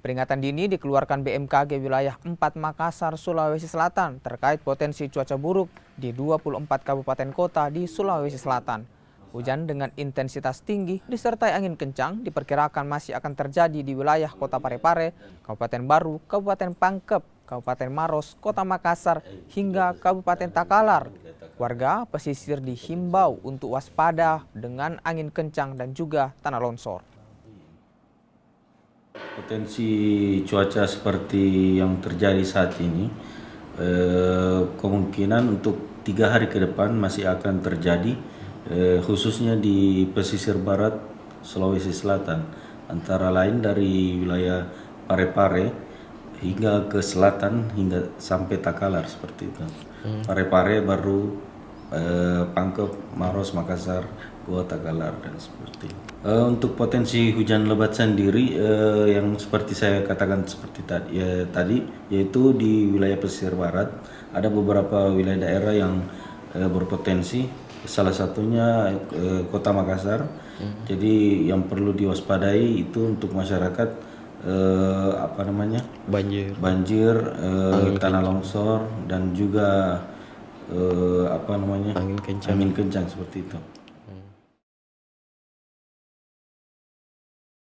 Peringatan dini dikeluarkan BMKG wilayah 4 Makassar, Sulawesi Selatan terkait potensi cuaca buruk di 24 kabupaten kota di Sulawesi Selatan. Hujan dengan intensitas tinggi disertai angin kencang diperkirakan masih akan terjadi di wilayah Kota Parepare, Kabupaten Baru, Kabupaten Pangkep, Kabupaten Maros, Kota Makassar, hingga Kabupaten Takalar. Warga pesisir dihimbau untuk waspada dengan angin kencang dan juga tanah longsor. Potensi cuaca seperti yang terjadi saat ini, kemungkinan untuk 3 hari ke depan masih akan terjadi, khususnya di pesisir barat Sulawesi Selatan, antara lain dari wilayah Parepare hingga ke selatan hingga sampai Takalar seperti itu. Parepare baru Pangkep, Maros, Makassar, Goa, Takalar dan seperti itu. Untuk potensi hujan lebat sendiri yang seperti saya katakan seperti tadi yaitu di wilayah pesisir barat ada beberapa wilayah daerah yang berpotensi, salah satunya Kota Makassar. Jadi yang perlu diwaspadai itu untuk masyarakat banjir, tanah longsor dan juga angin kencang seperti itu.